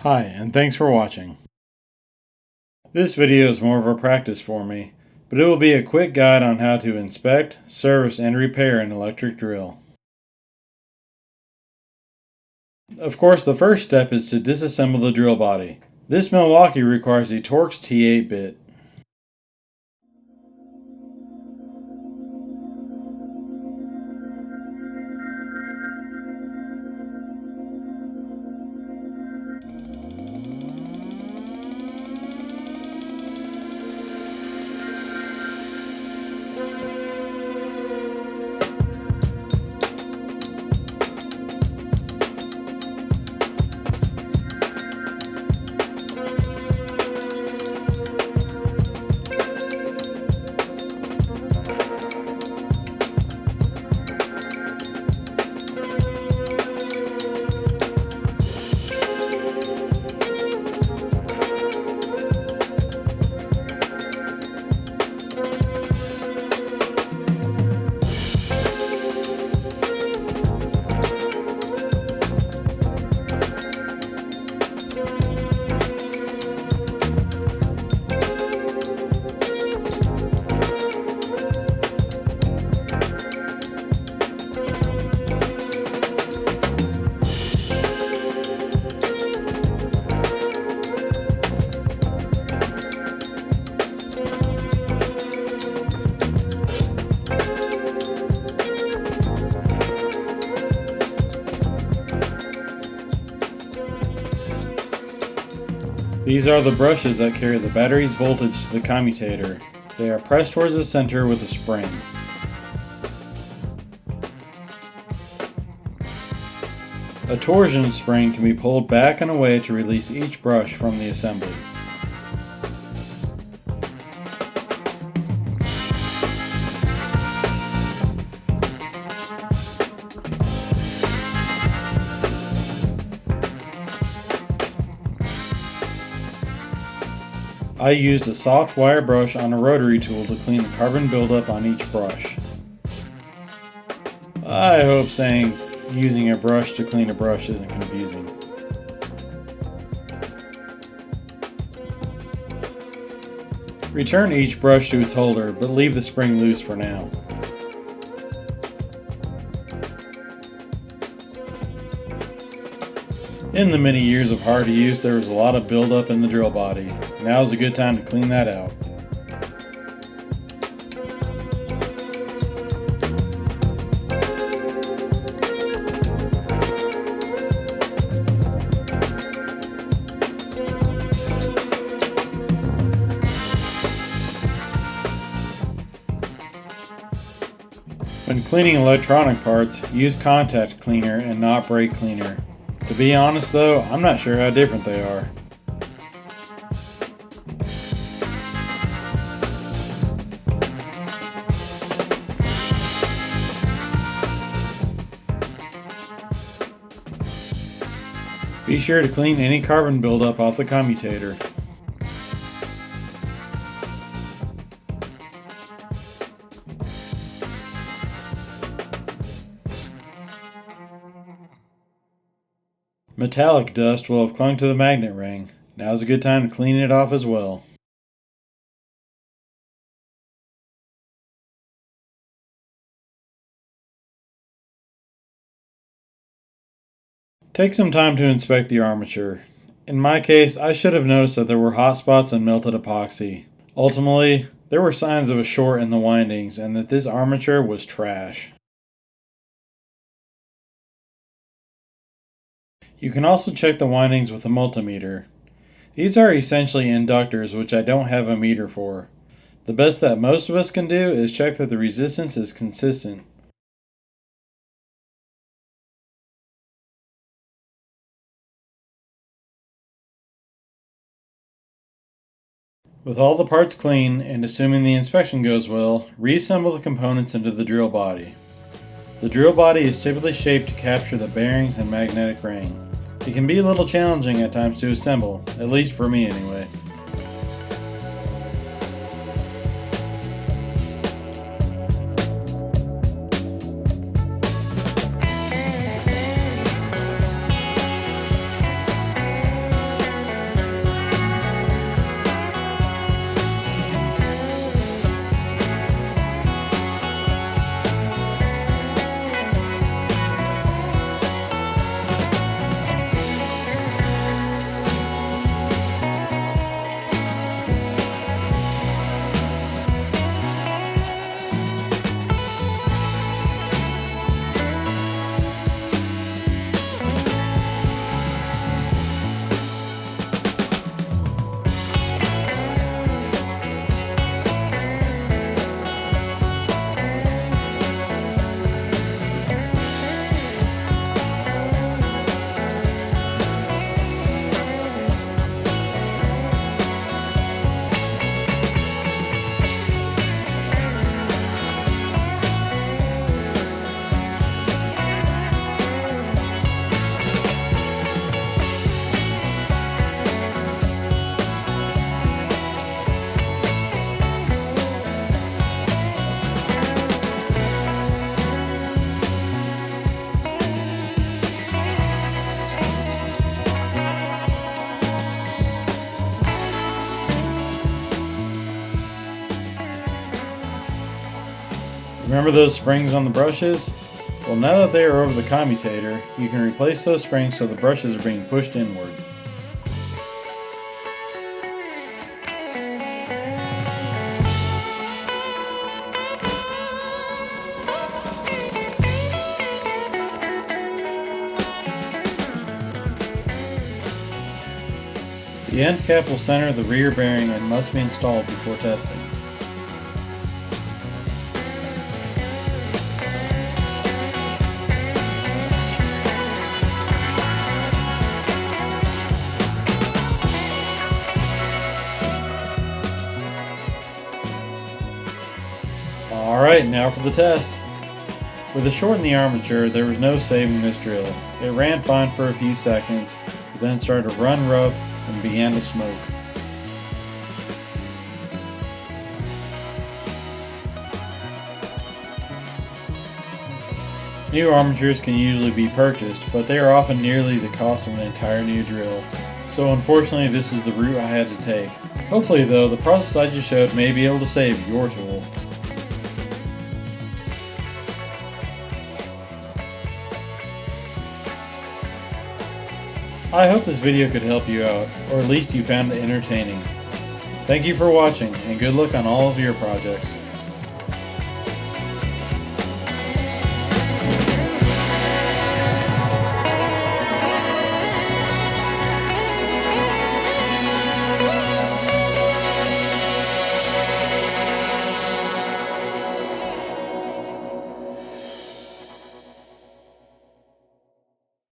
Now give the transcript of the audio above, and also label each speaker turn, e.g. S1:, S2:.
S1: Hi, and thanks for watching. This video is more of a practice for me, but it will be a quick guide on how to inspect, service, and repair an electric drill. Of course, the first step is to disassemble the drill body. This Milwaukee requires a Torx T8 bit. These are the brushes that carry the battery's voltage to the commutator. They are pressed towards the center with a spring. A torsion spring can be pulled back and away to release each brush from the assembly. I used a soft wire brush on a rotary tool to clean the carbon buildup on each brush. I hope saying using a brush to clean a brush isn't confusing. Return each brush to its holder, but leave the spring loose for now. In the many years of hard use, there was a lot of buildup in the drill body. Now is a good time to clean that out. When cleaning electronic parts, use contact cleaner and not brake cleaner. To be honest though, I'm not sure how different they are. Be sure to clean any carbon buildup off the commutator. Metallic dust will have clung to the magnet ring. Now's a good time to clean it off as well. Take some time to inspect the armature. In my case, I should have noticed that there were hot spots and melted epoxy. Ultimately, there were signs of a short in the windings and that this armature was trash. You can also check the windings with a multimeter. These are essentially inductors, which I don't have a meter for. The best that most of us can do is check that the resistance is consistent. With all the parts clean, and assuming the inspection goes well, reassemble the components into the drill body. The drill body is typically shaped to capture the bearings and magnetic ring. It can be a little challenging at times to assemble, at least for me anyway. Remember those springs on the brushes? Well, now that they are over the commutator, you can replace those springs so the brushes are being pushed inward. The end cap will center the rear bearing and must be installed before testing. Alright, now for the test. With a short in the armature, there was no saving this drill. It ran fine for a few seconds, but then started to run rough and began to smoke. New armatures can usually be purchased, but they are often nearly the cost of an entire new drill. So unfortunately, this is the route I had to take. Hopefully though, the process I just showed may be able to save your tool. I hope this video could help you out, or at least you found it entertaining. Thank you for watching, and good luck on all of your projects.